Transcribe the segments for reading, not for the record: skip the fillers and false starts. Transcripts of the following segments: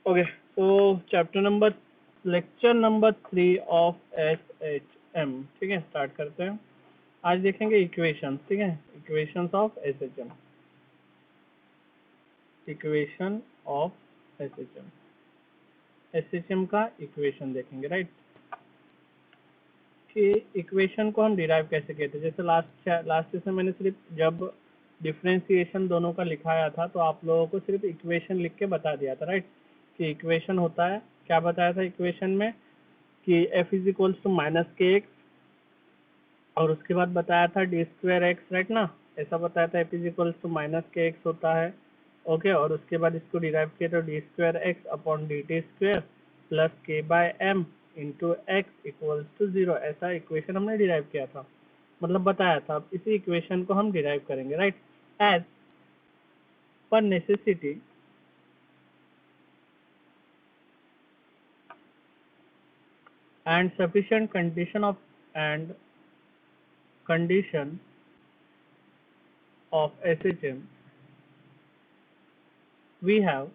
Okay, so lecture number 3 of SHM। ठीक है, start करते हैं। आज देखेंगे इक्वेशन। ठीक है, equations of SHM। Equation of SHM का इक्वेशन देखेंगे, राइट। कि इक्वेशन को हम डिराइव कैसे कहते हैं। जैसे लास्ट सेशन मैंने सिर्फ जब डिफरेंशिएशन दोनों का लिखाया था तो आप लोगों को सिर्फ इक्वेशन लिख के बता दिया था, राइट। कि इक्वेशन होता है, क्या बताया था इक्वेशन में, कि f is equals to minus K X, और उसके बाद बताया था डी स्क्वायर एक्स, राइट ना। ऐसा बताया था f is equals to minus K X होता है, ओके। और उसके बाद इसको डिराइव किया तो D square x upon D T square plus K by M into x equals to 0। ऐसा इक्वेशन हमने डिराइव किया था, मतलब बताया था। अब इसी इक्वेशन को हम डिराइव करेंगे, right. As per necessity and sufficient condition of SHM, we have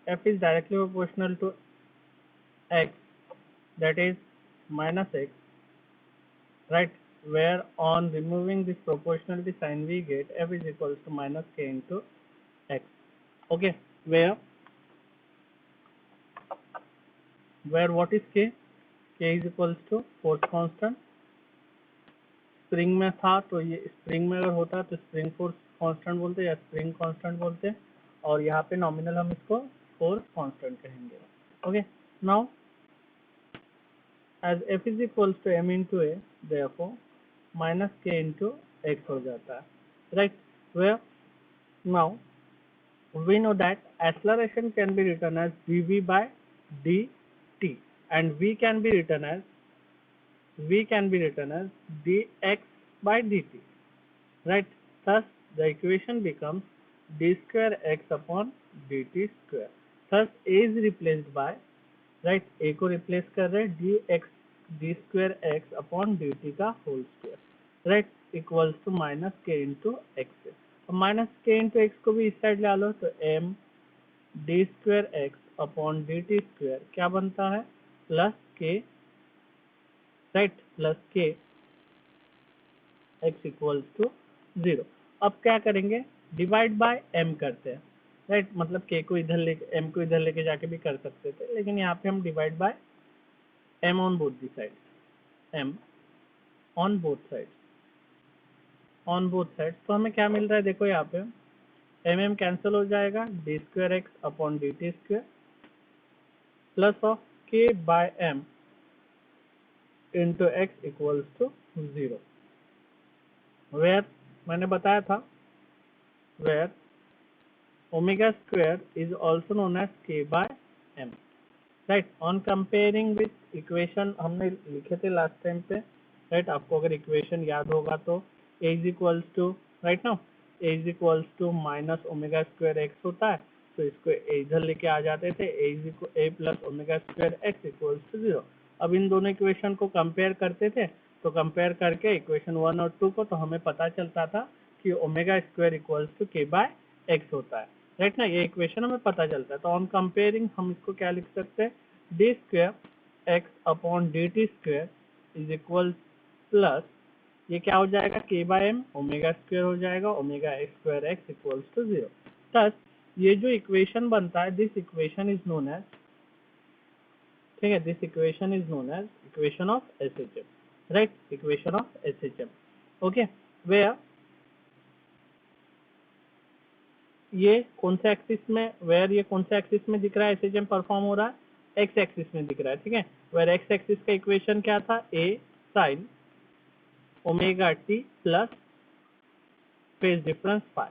f is directly proportional to x, that is minus x, right, where on removing this proportionality sign we get f is equals to minus k into x, okay, where what is k is equals to force constant. Spring में था तो ये spring में अगर होता तो spring force constant बोलते या स्प्रिंग कांस्टेंट बोलते, और यहाँ पे नॉमिनल हम इसको फोर्स कांस्टेंट कहेंगे, okay. Now as f is equals to m into A, therefore minus k into X हो जाता है, right. Where now we know that acceleration can be written as vv by dt and v can be written as dx by dt, right. Thus the equation becomes d square x upon dt square. Thus a is replaced by, right, a को replace कर रहे d square x upon dt का whole square, right, equals to minus k into x। अब minus के into x को भी इस side ले लो तो m D square x upon D T square क्या बनता है, प्लस के, राइट, प्लस के एक्स इक्वल्स टू 0। अब क्या करेंगे, डिवाइड बाय m करते हैं, राइट। मतलब के को इधर लेके m को इधर लेके जाके भी कर सकते थे, लेकिन यहाँ पे हम divide by m on both the side, m on both side. तो हमें क्या मिल रहा है, देखो यहाँ पे m कैंसिल हो जाएगा, d square x upon D T square plus of के by m into x equals to 0। Where मैंने बताया था, where omega square is also known as k by m, right. On comparing with equation हमने लिखे थे last time पे, right. आपको अगर इक्वेशन याद होगा तो a is equals to, right ना, a is equals to minus omega square X होता है, तो इसको इधर लेके आ जाते थे, a plus omega square X equals to 0। अब इन दोनों इक्वेशन को कंपेयर करते थे, तो कंपेयर करके इक्वेशन 1 और 2 को, तो हमें पता चलता था कि ओमेगा स्क्वायर इक्वल्स टू के बाय एक्स होता है, राइट ना। ये इक्वेशन हमें पता चलता है। तो ऑन कंपेयरिंग हम इसको क्या लिख सकते हैं, D square x upon D T square is equal plus, ये क्या हो जाएगा, के बाय एम ओमेगा स्क्वायर हो जाएगा, omega square X equals to 0। Thus ये जो इक्वेशन बनता है, this equation is known as, ठीक है, this equation is known as equation of SHM, right, equation of SHM, okay. Where ये कौन से एक्सिस में, वेयर ये कौन से एक्सिस में दिख रहा है, SHM परफॉर्म हो रहा है, एक्स एक्सिस में दिख रहा है, ठीक है। वेयर एक्स एक्सिस का इक्वेशन क्या था, a sine omega T plus phase difference phi,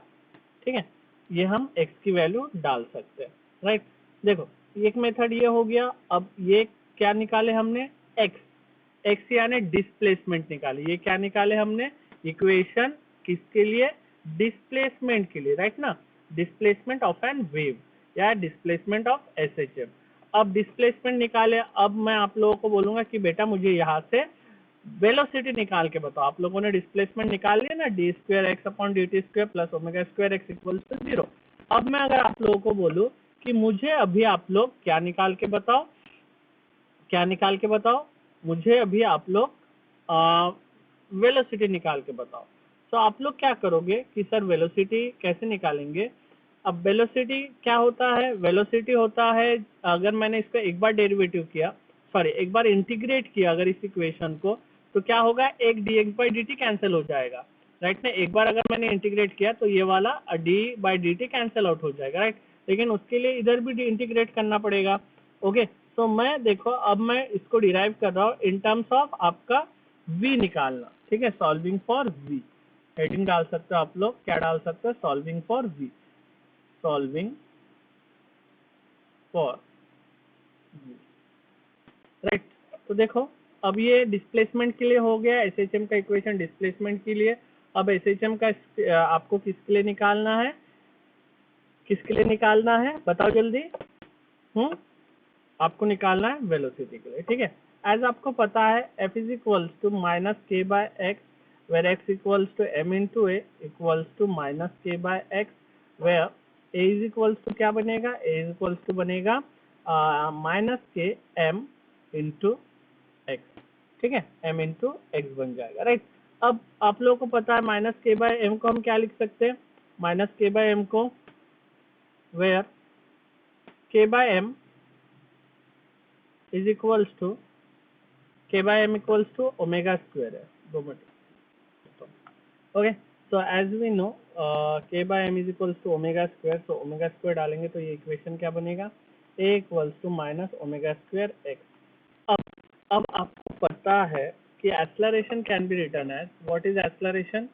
ठीक है। ये हम x की वैल्यू डाल सकते हैं, राइट। देखो एक मेथड ये हो गया। अब ये क्या निकाले हमने, x यानी डिस्प्लेसमेंट निकाले। ये क्या निकाले हमने, इक्वेशन किसके लिए, डिस्प्लेसमेंट के लिए, राइट ना, डिस्प्लेसमेंट ऑफ एन वेव या डिस्प्लेसमेंट ऑफ SHM। अब डिस्प्लेसमेंट निकाले, अब मैं आप लोगों को बोलूंगा कि बेटा मुझे यहाँ से वेलोसिटी निकाल के बताओ। आप लोगों ने डिस्प्लेसमेंट निकाल लिया ना, D square x upon D T square plus omega square X equals to 0। अब मैं अगर आप लोगों को बोलूं कि मुझे अभी आप लोग क्या निकाल के बताओ, मुझे अभी आप लोग वेलोसिटी निकाल के बताओ। तो आप लोग क्या करोगे कि सर वेलोसिटी कैसे निकालेंगे। अब वेलोसिटी क्या होता है, वेलोसिटी होता है, अगर मैंने इसका एक बार डेरिवेटिव किया, सॉरी एक बार इंटीग्रेट किया अगर इस इक्वेशन को, तो क्या होगा, एक dx बाई dt कैंसिल हो जाएगा, राइट ना। एक बार अगर मैंने इंटीग्रेट किया तो ये वाला d by dt cancel out हो जाएगा, राइट। लेकिन उसके लिए इधर भी इंटीग्रेट करना पड़ेगा। ओके, तो मैं देखो अब मैं इसको डिराइव कर रहा हूँ इन टर्म्स ऑफ आपका v निकालना, ठीक है, सॉल्विंग फॉर v। हेडिंग डाल सकते हो आप लोग, क्या डाल सकते हो, solving for v, solving for v, right. तो देखो अब ये डिस्प्लेसमेंट के लिए हो गया, एसएचएम का इक्वेशन डिस्प्लेसमेंट के लिए। अब एसएचएम का आपको किसके लिए निकालना है, किसके लिए निकालना है बताओ जल्दी। आपको निकालना है वेलोसिटी के लिए, ठीक है। एज आपको पता है f is equals to minus के बाय एक्स, वेर x equals to m into a equals to minus के by x, where a is equals to क्या बनेगा, a इज इक्वल्स टू बनेगा minus k m into x, ठीक है, m into x बन जाएगा, राइट। अब आप लोगों को पता है माइनस के बाय एम को हम क्या लिख सकते हैं, माइनस के बाय एम को, where K by M is equals to k by m equals to omega square है, 2 minute. Okay, so as we know k by m is equals to omega square, so omega square डालेंगे तो ये equation क्या बनेगा, a equals to minus omega square x। अब आपको पता है कि acceleration can be written as, what is acceleration,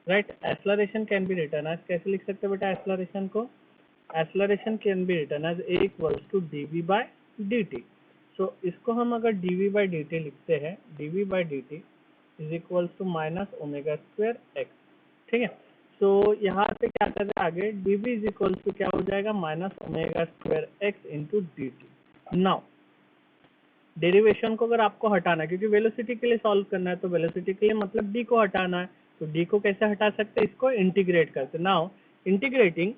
right. Acceleration can be written as, कैसे लिख सकते हैं बेटा एक्सेलरेशन को, acceleration can be written as a equals to dv by dt। So इसको हम अगर dv by dt लिखते हैं, dv by dt is equals to minus omega square X, ठीक है। सो यहाँ से क्या कर रहे हैं आगे, dv इज इक्वल्स टू क्या हो जाएगा, minus omega square x into D T. Now derivation को अगर आपको हटाना है, क्योंकि वेलोसिटी के लिए सॉल्व करना है, तो वेलोसिटी के लिए मतलब d को हटाना है, तो d को कैसे हटा सकते हैं, इसको इंटीग्रेट करते। नाउ इंटीग्रेटिंग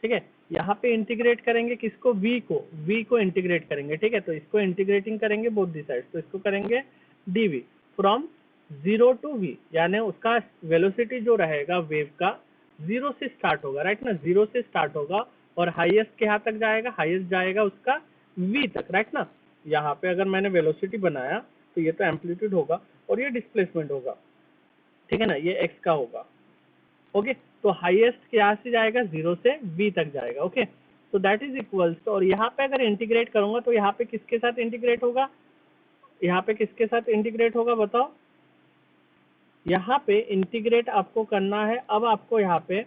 ठीक है, यहाँ पे इंटीग्रेट करेंगे किसको, v को इंटीग्रेट करेंगे, ठीक है। तो इसको इंटीग्रेटिंग करेंगे बोथ दी साइड, तो इसको करेंगे dv फ्रॉम 0 टू v, यानी उसका वेलोसिटी जो रहेगा वेव का 0 से स्टार्ट होगा, राइट ना, 0 से स्टार्ट होगा और हाईएस्ट के यहाँ तक जाएगा, हाईएस्ट जाएगा उसका v तक, राइट ना। यहाँ पे अगर मैंने वेलोसिटी बनाया तो ये तो एम्पलीट्यूड होगा और ये डिस्प्लेसमेंट होगा, ठीक है ना, ये x का होगा। ओके, तो हाईएस्ट यहाँ से जाएगा 0 से v तक जाएगा, ओके। तो दैट इज इक्वल्स टू, और यहाँ पे अगर इंटीग्रेट करूंगा तो यहाँ पे किसके साथ इंटीग्रेट होगा, यहाँ पे किसके साथ इंटीग्रेट होगा बताओ, यहाँ पे इंटीग्रेट आपको करना है। अब आपको यहाँ पे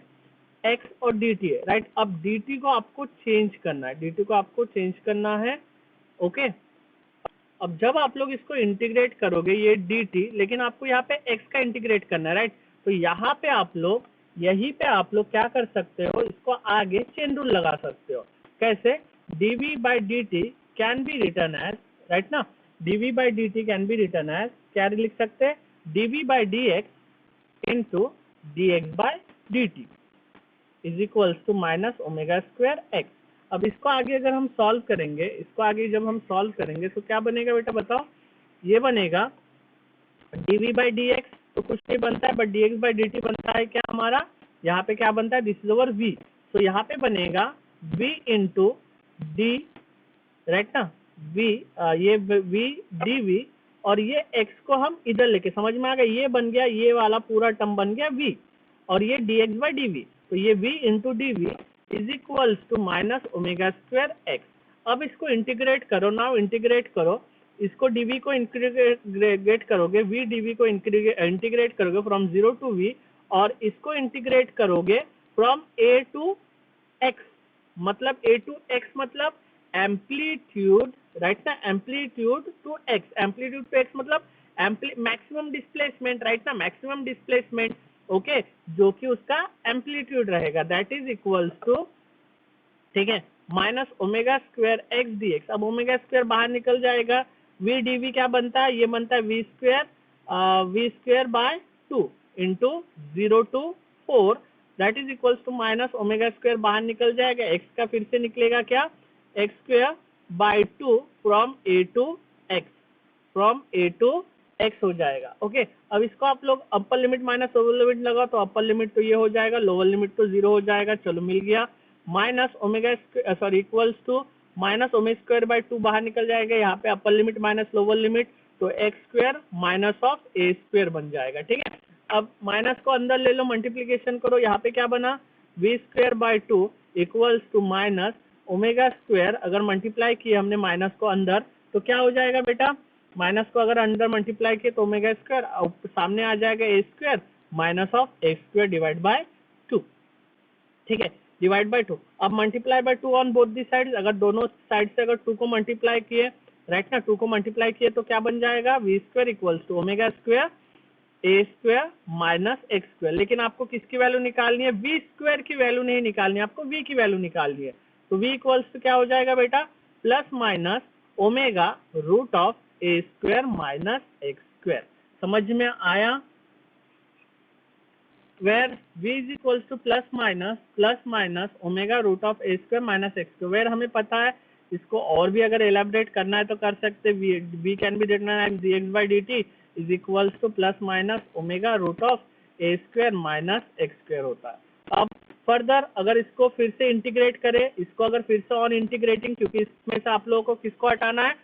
x और dt है, राइट। अब dt को आपको चेंज करना है, dt को आपको चेंज करना है, ओके। अब जब आप लोग इसको इंटीग्रेट करोगे ये dt, लेकिन आपको यहाँ पे x का इंटीग्रेट करना है, राइट। तो यहाँ पे आप लोग, यहीं पे आप लोग क्या कर सकते हो, इसको आगे चेन रूल लगा सकते हो। कैसे, dv by dt can be written as, right ना, dv by dt can be written as, क्या लिख सकते हैं, dv by dx into dx by dt is equals to minus omega square X. अब इसको आगे अगर हम सॉल्व करेंगे, इसको आगे जब हम सॉल्व करेंगे तो क्या बनेगा बेटा बताओ, ये बनेगा dv by dx, तो कुछ नहीं बनता है बट dx by dt बनता है, क्या हमारा यहाँ पे क्या बनता है, दिस इज ओवर v, तो यहाँ पे बनेगा v इंटू डी, राइट ना, v ये v dv, और ये x को हम इधर लेके, समझ में आ गया, ये बन गया, ये वाला पूरा टर्म बन गया v, और ये dx by dv, तो ये v into dv is equals to minus omega square X. अब इसको इंटीग्रेट करो, नाउ इंटीग्रेट करो, इसको dv को इंटीग्रेट करोगे, v dv को इंटीग्रेट करोगे फ्रॉम 0 टू v, और इसको इंटीग्रेट करोगे फ्रॉम a टू x, मतलब a टू x मतलब एम्पलीट्यूड, राइट ना, amplitude to x, amplitude to x मतलब मैक्सिमम डिस्प्लेसमेंट, राइट ना, मैक्सिमम डिस्प्लेसमेंट, ओके, जो कि उसका एम्पलीट्यूड रहेगा, दैट इज इक्वल्स टू, ठीक है, minus omega square x D x. अब ओमेगा स्क्वायर बाहर निकल जाएगा, वी डी वी क्या बनता है, ये बनता है V square v square by 2 into 0 to 4 that is equals to minus omega square बाहर निकल जाएगा, x का फिर से निकलेगा क्या, X square by 2 from a to x, from a to x हो जाएगा। ओके, अब इसको आप लोग upper limit minus lower limit लगा तो अपर लिमिट तो ये हो जाएगा, लोअर लिमिट तो 0 हो जाएगा। चलो मिल गया, minus omega sorry equals to minus omega square by 2 बाहर निकल जाएगा, यहाँ पे upper limit minus lower limit, तो x square minus of A square बन जाएगा। ठीक है, अब माइनस को अंदर ले लो, मल्टीप्लीकेशन करो, यहाँ पे क्या बना, V square by 2 equals to minus omega square, अगर मल्टीप्लाई किए हमने माइनस को अंदर तो क्या हो जाएगा बेटा, माइनस को अगर अंदर मल्टीप्लाई किए तो ओमेगा स्क्वायर, सामने आ जाएगा a square minus of x square divide by 2। ठीक है, डिवाइड बाय 2, अब multiply by 2 on both the side, अगर दोनों साइड से अगर 2 को मल्टीप्लाई किए, राइट ना, 2 को मल्टीप्लाई किए तो क्या बन जाएगा, V square equals to omega square A square minus x square. लेकिन आपको किसकी वैल्यू निकालनी है, वी स्क्वायर की वैल्यू नहीं निकालनी है, आपको वी की वैल्यू निकालनी है। तो वी इक्वल्स टू क्या हो जाएगा बेटा, plus minus omega root of A square minus x square. समझ में आया, where v is equals to plus minus omega root of A square minus x square. Where हमें पता है, इसको और भी अगर एलाबरेट करना है तो कर सकते, v can be written as dx by dt is equals to plus minus omega root of A square minus x square होता है। अब फर्दर अगर इसको फिर से इंटीग्रेट करें, इसको अगर फिर से ऑन इंटीग्रेटिंग, क्योंकि इसमें से आप लोगों को किसको हटाना है,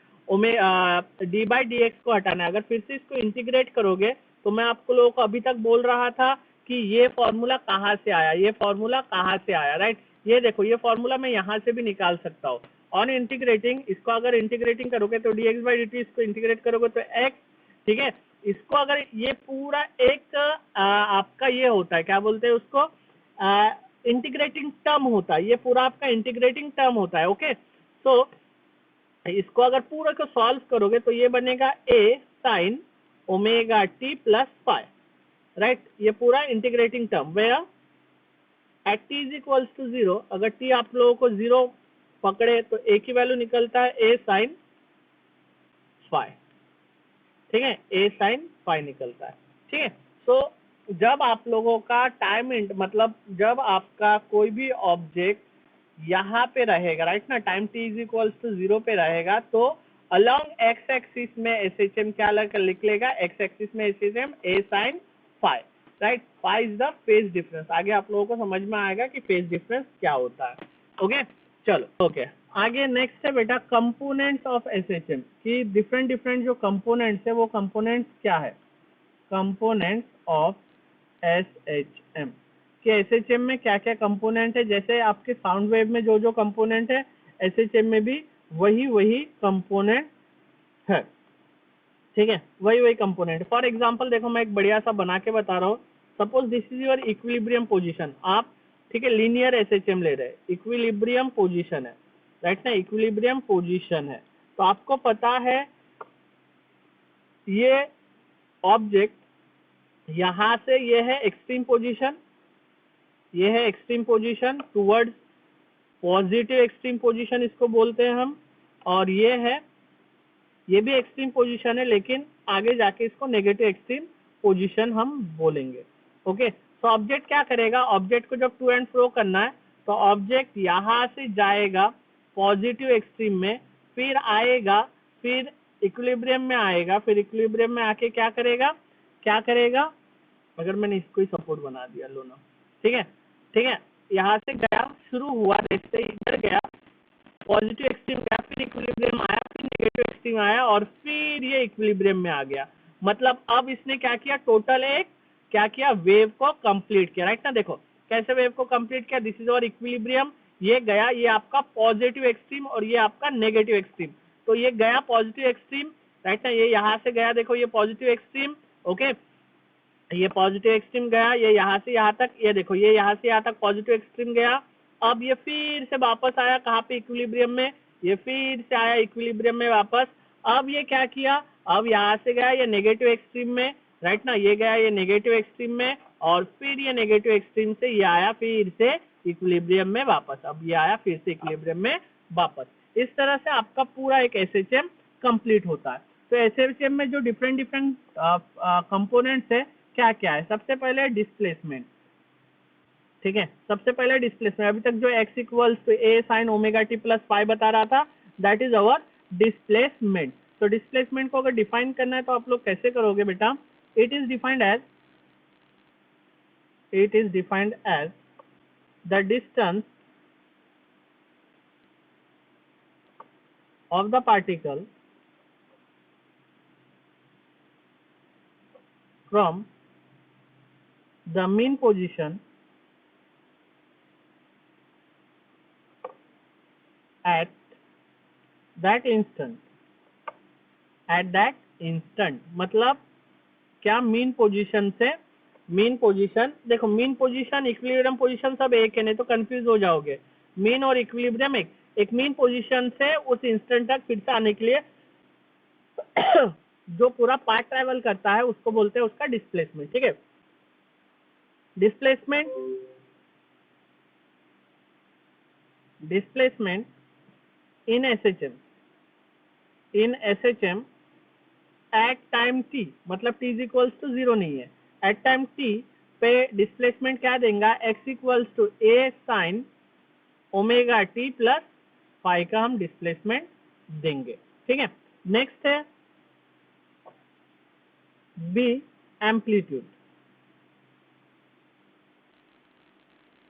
डी बाई डी एक्स को हटाना है। अगर फिर से इसको इंटीग्रेट करोगे तो मैं आपको लोगों को अभी तक बोल रहा था कि ये फॉर्मूला कहाँ से आया, ये फॉर्मूला कहाँ से आया, राइट, ये देखो, ये फॉर्मूला मैं यहाँ से भी निकाल सकता हूँ ऑन इंटीग्रेटिंग। इसको अगर इंटीग्रेटिंग करोगे तो dx by dt, इसको इंटीग्रेट करोगे तो x, ठीक है, इसको अगर ये पूरा एक आपका ये होता है, क्या बोलते हैं उसको, इंटीग्रेटिंग टर्म होता है, ये पूरा आपका इंटीग्रेटिंग टर्म होता है। ओके, तो इसको अगर पूरा को सॉल्व करोगे तो ये बनेगा a sin ओमेगा t प्लस फाइव, राइट, ये पूरा integrating term, where at t is equals to 0, अगर t आप लोगों को 0 पकड़े तो a की वैल्यू निकलता है a sin फाइव। ठीक है, a sin फाइव निकलता है। ठीक है, सो जब आप लोगों का टाइम मतलब जब आपका कोई भी ऑब्जेक्ट यहाँ पे रहेगा, राइट ना, time t is equals to 0 पे रहेगा, तो अलोंग x एक्सिस में SHM क्या लिख लेगा, x एक्सिस में SHM a sin phi, right, phi is the phase difference. आगे आप लोगों को समझ में आएगा कि फेज डिफरेंस क्या होता है। ओके, चलो ओके, आगे नेक्स्ट है बेटा कंपोनेंट्स ऑफ SHM, कि डिफरेंट जो कंपोनेंट्स है वो कंपोनेंट्स क्या है, कंपोनेंट्स ऑफ SHM, कि SHM में क्या क्या कंपोनेंट है। जैसे आपके साउंड वेव में जो कंपोनेंट है, SHM में भी वही कंपोनेंट है। ठीक है, वही कंपोनेंट। फॉर एग्जांपल देखो, मैं एक बढ़िया सा बना के बता रहा हूँ, suppose this is your equilibrium position, आप ठीक है लीनियर SHM ले रहे, इक्विलिब्रियम पोजीशन है, राइट ना, इक्विलिब्रियम पोजीशन है, तो आपको पता है ये ऑब्जेक्ट यहाँ से ये है एक्सट्रीम पोजीशन, ये है extreme position towards positive extreme position इसको बोलते हैं हम, और ये है, ये भी एक्सट्रीम पोजीशन है लेकिन आगे जाके इसको नेगेटिव एक्सट्रीम पोजीशन हम बोलेंगे। ओके, तो ऑब्जेक्ट क्या करेगा, ऑब्जेक्ट को जब टू एंड फ्रो करना है तो ऑब्जेक्ट यहाँ से जाएगा पॉजिटिव एक्सट्रीम में, फिर आएगा, फिर इक्विलिब्रियम में आएगा, फिर इक्विलिब्रियम में आके क्या करेगा, अगर मैंने इसको ही सपोर्ट बना दिया, लो ना, ठीक है, यहाँ से गया, शुरू हुआ, जैसे इधर गया पॉजिटिव एक्सट्रीम गया, फिर इक्विलिब्रियम आया, फिर नेगेटिव एक्सट्रीम आया, और फिर ये इक्विलिब्रियम में आ गया। मतलब अब इसने क्या किया, टोटल एक क्या किया, वेव को कंप्लीट किया, राइट ना। देखो कैसे वेव को कंप्लीट किया, दिस इज और इक्विलिब्रियम, ये गया, ये आपका पॉजिटिव एक्सट्रीम और ये आपका नेगेटिव एक्सट्रीम, तो ये गया पॉजिटिव एक्सट्रीम, राइट ना, ये यहाँ से गया, देखो ये पॉजिटिव एक्सट्रीम, ओके, ये पॉजिटिव एक्सट्रीम गया, ये यहाँ से यहाँ तक, ये देखो ये यहाँ से यहाँ तक पॉजिटिव एक्सट्रीम गया, अब ये फिर से वापस आया कहाँ पे, इक्विलिब्रियम में, ये फिर से आया इक्विलिब्रियम में वापस। अब ये क्या किया, अब यहाँ से गया ये नेगेटिव एक्सट्रीम में, राइट ना, ये गया ये नेगेटिव एक्सट्रीम में, और फिर ये नेगेटिव एक्सट्रीम से ये आया फिर से इक्विलिब्रियम में वापस, अब ये आया फिर से इक्विलिब्रियम में वापस। इस तरह से आपका पूरा एक SHM कंप्लीट होता है। तो एसएचएम में जो डिफरेंट डिफरेंट कंपोनेंट्स है क्या क्या है, सबसे पहले डिस्प्लेसमेंट, ठीक है, सबसे पहले डिस्प्लेसमेंट, अभी तक जो x equals to a sine omega T plus phi बता रहा था, दैट इज अवर डिस्प्लेसमेंट। तो डिस्प्लेसमेंट को अगर डिफाइन करना है तो आप लोग कैसे करोगे बेटा, it is defined as the distance of the particle from the mean position at that instant, मतलब क्या मीन पोजीशन से, मीन पोजीशन देखो, मीन पोजीशन इक्विलिब्रियम पोजीशन सब एक है, नहीं तो कंफ्यूज हो जाओगे। मीन और इक्विलिब्रियम एक मीन पोजीशन से उस इंस्टेंट तक फिर से आने के लिए जो पूरा पाथ ट्रैवल करता है उसको बोलते हैं उसका डिस्प्लेसमेंट, ठीक है। Displacement in SHM at time T, मतलब टी इज इक्वल्स टू 0 नहीं है, एट टाइम टी पे डिस्प्लेसमेंट क्या देंगे, X equals to A sine omega T plus phi का हम डिस्प्लेसमेंट देंगे, ठीक है। नेक्स्ट है बी एम्पलीट्यूड।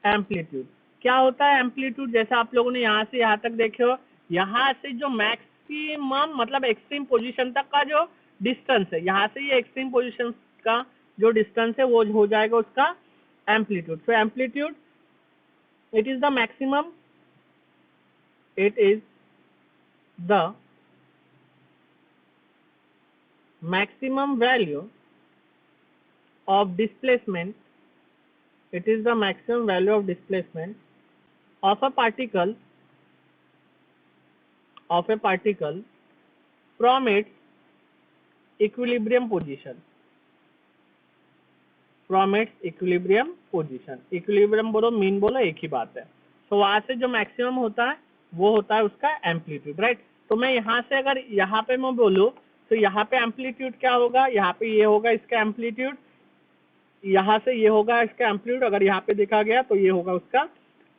एम्पलीट्यूड क्या होता है, एम्पलीट्यूड जैसे आप लोगों ने यहाँ से यहाँ तक देखे हो, यहाँ से जो मैक्सिमम मतलब एक्सट्रीम पोजीशन तक का जो डिस्टेंस है, यहाँ से ये एक्सट्रीम पोजीशन का जो डिस्टेंस है वो हो जाएगा उसका amplitude. So amplitude it is the maximum, it is the maximum value of displacement, it is the maximum value of displacement of a particle from its equilibrium position, equilibrium बोलो mean बोलो एक ही बात है। तो वहां से जो मैक्सिमम होता है वो होता है उसका एम्पलीट्यूड, राइट। तो मैं यहाँ से अगर यहाँ पे मैं बोलूँ तो यहाँ पे एम्पलीट्यूड क्या होगा, यहाँ पे ये होगा इसका एम्पलीट्यूड, यहाँ से ये होगा इसका एम्पलीट्यूड, अगर यहाँ पे देखा गया तो ये होगा उसका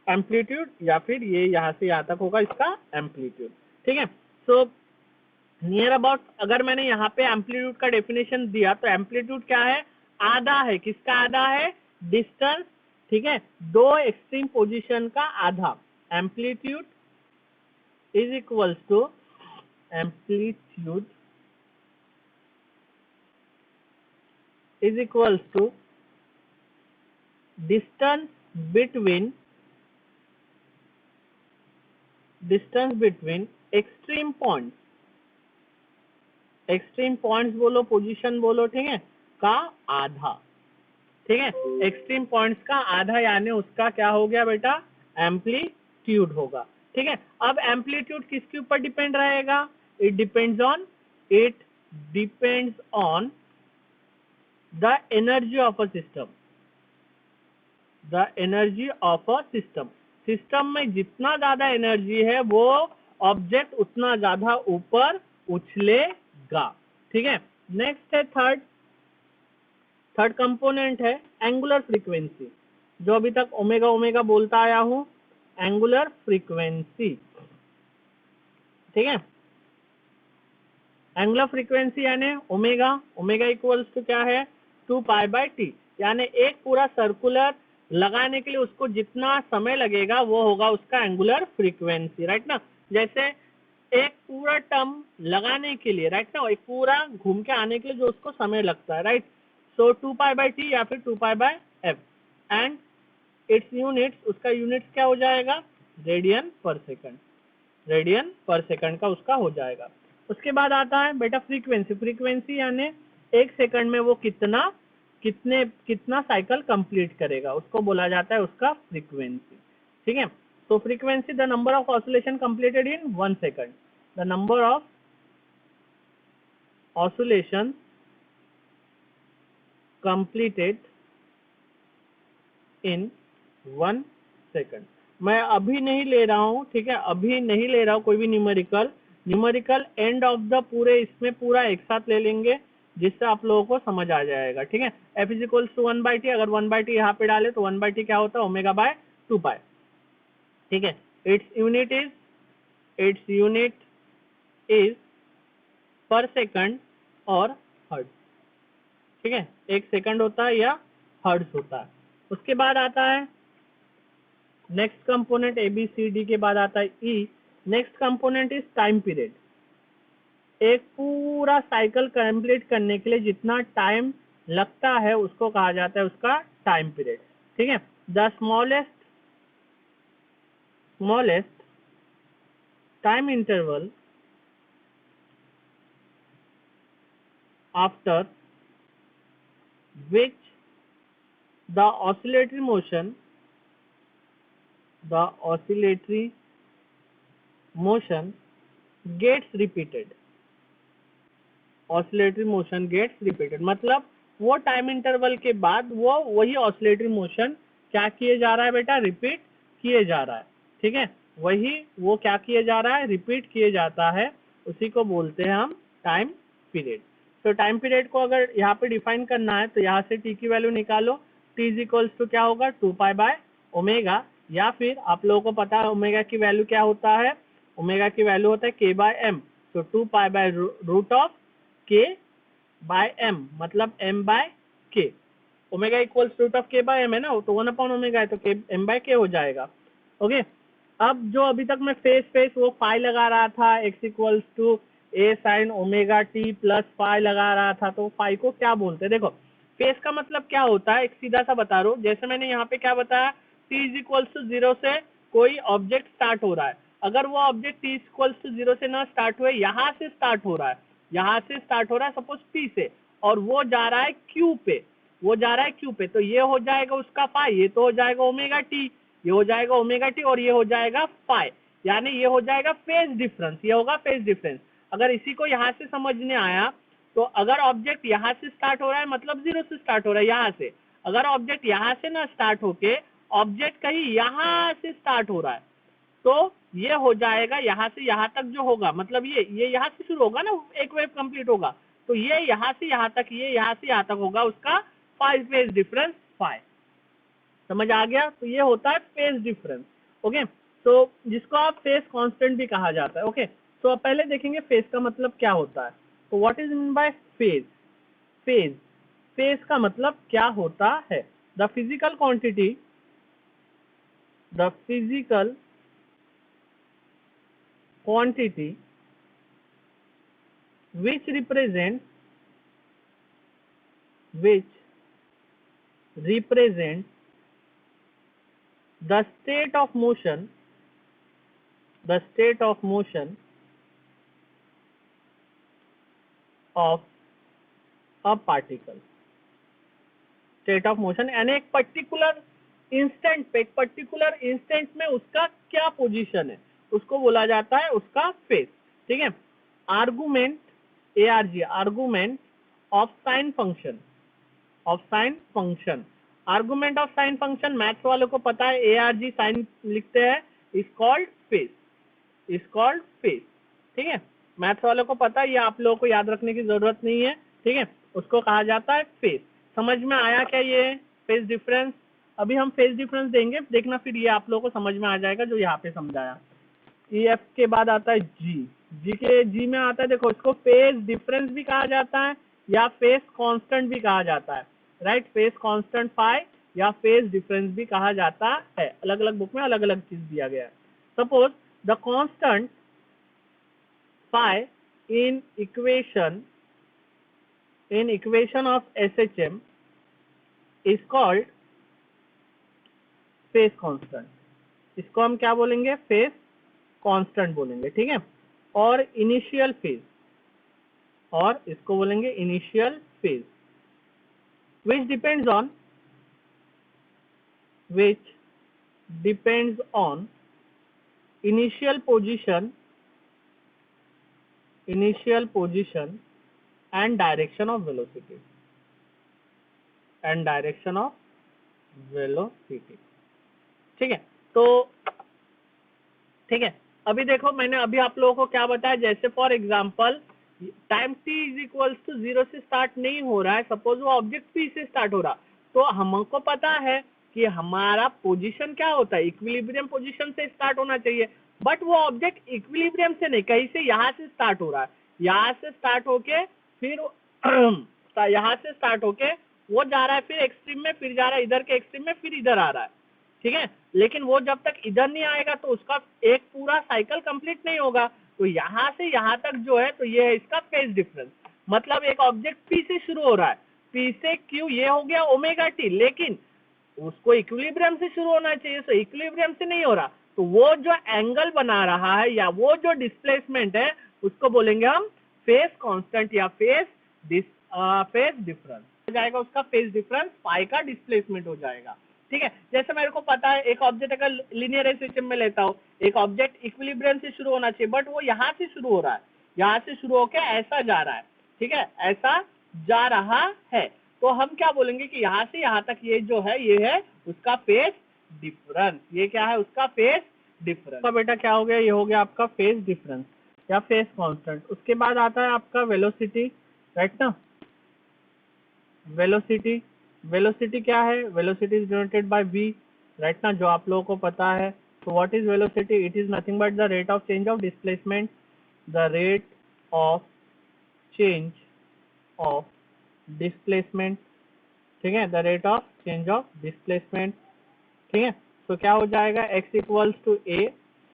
एम्पलीट्यूड, या फिर ये यहाँ से यहाँ तक होगा इसका एम्पलीट्यूड, ठीक है। सो नियर अबाउट अगर मैंने यहाँ पे एम्पलीट्यूड का डेफिनेशन दिया तो एम्पलीट्यूड क्या है, आधा है, किसका आधा है, डिस्टेंस, ठीक है, दो एक्सट्रीम पोजीशन का आधा। Amplitude is equals to amplitude is equals to distance between extreme points बोलो, पोजीशन बोलो, ठीक है, का आधा, ठीक है, एक्सट्रीम पॉइंट्स का आधा, यानी उसका क्या हो गया बेटा, एम्पलीट्यूड होगा, ठीक है। अब एम्पलीट्यूड किसके ऊपर डिपेंड रहेगा, it depends on the energy of a system, system में जितना ज्यादा एनर्जी है वो ऑब्जेक्ट उतना ज्यादा ऊपर उछलेगा, ठीक है। नेक्स्ट है थर्ड कंपोनेंट है एंगुलर फ्रीक्वेंसी, जो अभी तक ओमेगा ओमेगा बोलता आया हूं, एंगुलर फ्रीक्वेंसी, ठीक है। एंगुलर फ्रीक्वेंसी यानी ओमेगा इक्वल्स टू क्या है, 2 पाई बाय टी, यानी एक पूरा सर्कुलर लगाने के लिए उसको जितना समय लगेगा वो होगा उसका एंगुलर फ्रीक्वेंसी, राइट ना। जैसे एक पूरा टर्म लगाने के लिए, राइट ना, एक पूरा घूम के आने के लिए जो उसको समय लगता है, राइट। सो 2 पाई बाय टी या फिर 2 pi bye F, and it's units, उसका यूनिट्स क्या हो जाएगा, रेडियन पर सेकंड का उसका हो जाएगा। उसके बाद आता है बेटा फ्रीक्वेंसी यानी एक सेकंड में वो कितना साइकिल कंप्लीट करेगा, उसको बोला जाता है उसका फ्रीक्वेंसी, ठीक है। तो frequency the number of oscillation completed in 1 second, the number of oscillation completed in 1 second. मैं अभी नहीं ले रहा हूं, ठीक है, अभी नहीं ले रहा हूं कोई भी numerical, numerical end of the पूरे इसमें पूरा एक साथ ले लेंगे जिससे आप लोगों को समझ आ जाएगा, ठीक है। F is equals to 1/t, अगर 1/t यहाँ पे डाले तो 1/t क्या होता है, ओमेगा बाय 2 पाई, ठीक है। इट्स यूनिट इज पर सेकंड और हर्ट्ज, ठीक है। एक सेकंड होता है या हर्ट्ज होता है। उसके बाद आता है नेक्स्ट कंपोनेंट, ABCD के बाद आता है E। Next component is time period. एक पूरा साइकिल कंप्लीट करने के लिए जितना टाइम लगता है उसको कहा जाता है उसका टाइम पीरियड, ठीक है। The smallest time interval after which the oscillatory motion gets repeated. Oscillatory motion gets repeated मतलब वो टाइम इंटरवल के बाद वो वही ऑसिलेटरी मोशन क्या किए जा रहा है बेटा, रिपीट किए जा रहा है, ठीक है। वही वो क्या किए जा रहा है, रिपीट किए जाता है, उसी को बोलते हैं हम टाइम पीरियड। तो टाइम पीरियड को अगर यहाँ पे डिफाइन करना है तो यहाँ से टी की वैल्यू निकालो, टी इज इक्वल्स टू क्या होगा, 2 पाई बाय ओमेगा, या फिर आप लोगों को पता है ओमेगा की वैल्यू क्या होता है, ओमेगा की वैल्यू होता है के बाय एम। तो 2 पाई बाय रूट ऑफ के बाय एम मतलब M by K. Omega equals root of के बाय एम है ना, तो 1/ओमेगा है तो के एम बाय के हो जाएगा, ओके। अब जो अभी तक मैं फेस वो फाई लगा रहा था, X equals to A sine omega T plus phi लगा रहा था, तो फाई को क्या बोलते हैं, देखो फेस का मतलब क्या होता है, एक सीधा सा बता रहा हूँ। जैसे मैंने यहाँ पे क्या बताया, टी इज इक्वल्स टू 0 से कोई ऑब्जेक्ट स्टार्ट हो रहा है, अगर वो object T is equals to 0 से ना स्टार्ट हुए, यहाँ से स्टार्ट हो रहा है, यहाँ से स्टार्ट हो रहा है सपोज पी से, और वो जा रहा है क्यू पे, तो ये हो जाएगा उसका फाई, ये तो हो जाएगा ओमेगा टी, ये हो जाएगा ओमेगा टी, और ये हो जाएगा फाई, यानी ये हो जाएगा फेज डिफरेंस, ये होगा फेज डिफरेंस। अगर इसी को यहाँ से समझने आया तो अगर ऑब्जेक्ट यहाँ से स्टार्ट हो रहा है मतलब 0 से स्टार्ट हो रहा है यहाँ से, अगर ऑब्जेक्ट यहाँ से ना स्टार्ट होके ऑब्जेक्ट कहीं यहाँ से स्टार्ट हो रहा है तो ये हो जाएगा यहाँ से यहाँ तक जो होगा, मतलब ये यहाँ से शुरू होगा ना, एक वेव कंप्लीट होगा, तो ये यहाँ से यहाँ तक, ये यहाँ से यहाँ तक होगा उसका फाइव फेज डिफरेंस फाइव। समझ आ गया, तो ये होता है फेज डिफरेंस, ओके। तो जिसको आप फेज कांस्टेंट भी कहा जाता है, ओके। तो अब पहले देखेंगे फेज का मतलब क्या होता है। तो what is mean by phase, phase phase का मतलब क्या होता है, the physical quantity which represents the state of motion of a particle। State of motion यानी एक पर्टिकुलर इंस्टेंट पे, एक पर्टिकुलर इंस्टेंट में उसका क्या पोजीशन है, उसको बोला जाता है उसका फेज, ठीक है। Argument ARG, argument of sine function, argument of sine function maths वालों को पता है, ARG साइन लिखते हैं, इज कॉल्ड फेज, ठीक है। मैथ्स वालों को पता है, ये आप लोगों को याद रखने की जरूरत नहीं है, ठीक है, उसको कहा जाता है फेज। समझ में आया क्या ये फेज डिफरेंस। अभी हम फेज डिफरेंस देंगे, देखना फिर ये आप लोगों को समझ में आ जाएगा जो यहाँ पे समझाया। EF के बाद आता है जी में आता है, देखो इसको फेज डिफरेंस भी कहा जाता है या फेज कांस्टेंट भी कहा जाता है, राइट। फेज कांस्टेंट फाई या फेज डिफरेंस भी कहा जाता है, अलग अलग बुक में अलग अलग चीज दिया गया है। Suppose the constant phi in equation of SHM is called phase constant, इसको हम क्या बोलेंगे, फेज कांस्टेंट बोलेंगे, ठीक है। और इनिशियल फेज, और इसको बोलेंगे initial phase, which depends on initial position and direction of velocity, ठीक है। तो ठीक है, अभी देखो मैंने अभी आप लोगों को क्या बताया, जैसे for example time t is equals to 0 से स्टार्ट नहीं हो रहा है, सपोज वो ऑब्जेक्ट p से स्टार्ट हो रहा, तो हमको पता है कि हमारा पोजीशन क्या होता है, इक्विलिब्रियम पोजीशन से स्टार्ट होना चाहिए, बट वो ऑब्जेक्ट इक्विलिब्रियम से नहीं, कहीं से यहाँ से स्टार्ट हो रहा है, यहाँ से स्टार्ट होके फिर यहाँ से स्टार्ट होके वो जा रहा है फिर एक्सट्रीम में, फिर जा रहा है इधर के एक्सट्रीम में, फिर इधर आ रहा है, ठीक है। लेकिन वो जब तक इधर नहीं आएगा तो उसका एक पूरा साइकिल कंप्लीट नहीं होगा। तो यहाँ से यहाँ तक जो है तो ये है इसका फेज डिफरेंस। मतलब एक ऑब्जेक्ट पी से शुरू हो रहा है, पी से क्यू, ये हो गया ओमेगा टी, लेकिन उसको इक्विलिब्रियम से शुरू होना चाहिए, तो इक्विलिब्रियम से नहीं हो रहा, तो वो जो एंगल बना रहा है या वो जो डिस्प्लेसमेंट है उसको बोलेंगे हम फेज कांस्टेंट या फेज डिफरेंस हो जाएगा, उसका फेज डिफरेंस पाई का डिस्प्लेसमेंट हो जाएगा, ठीक है। जैसे मेरे को पता है एक ऑब्जेक्ट अगर लीनियर सिस्टम में लेता हूँ, एक ऑब्जेक्ट इक्विलिब्रियम से शुरू होना चाहिए, बट वो यहाँ से शुरू हो रहा है, यहाँ से शुरू होकर ऐसा जा रहा है, ठीक है, ऐसा जा रहा है, तो हम क्या बोलेंगे कि यहाँ से यहाँ तक ये जो है ये है उसका फेज डिफरेंस। ये क्या है, उसका फेज डिफरेंस। तो बेटा क्या हो गया, ये हो गया आपका फेज डिफरेंस या फेज कांस्टेंट। उसके बाद आता है आपका वेलोसिटी, राइट ना। वेलोसिटी, वेलोसिटी क्या है, velocity is denoted by v, right ना, जो आप लोगों को पता है। तो what is velocity, it is nothing but the rate of change of displacement, the rate of change of displacement, ठीक है, the rate of change of displacement, ठीक है। तो क्या हो जाएगा, x equals to a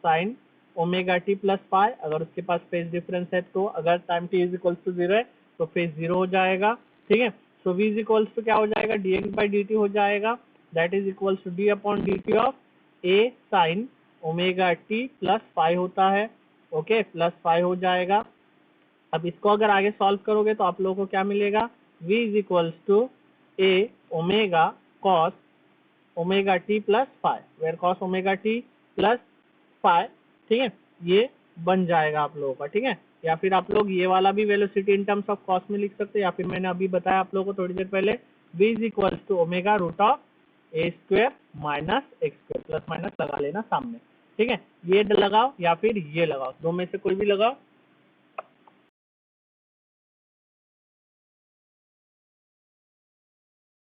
sine omega T plus phi, अगर उसके पास फेज डिफरेंस है तो, अगर time t is equals to 0 है तो फेज 0 हो जाएगा, ठीक है। So v is equals to क्या हो जाएगा, dx बाई dt हो जाएगा, that is equals to d upon dt of a sine omega T plus phi होता है, ओके, प्लस फाई हो जाएगा। अब इसको अगर आगे सॉल्व करोगे तो आप लोगों को क्या मिलेगा, v is equals to a omega cos omega T plus phi, where cos omega T plus phi, ठीक है, ये बन जाएगा आप लोगों का, ठीक है। या फिर आप लोग ये वाला भी velocity in terms of cos में लिख सकते हो, या फिर मैंने अभी बताया आप लोगों को थोड़ी देर पहले, v is equals to omega root of A square minus x square, plus minus लगा लेना सामने, ठीक है। ये लगाओ या फिर ये लगाओ, दो में से कोई भी लगाओ,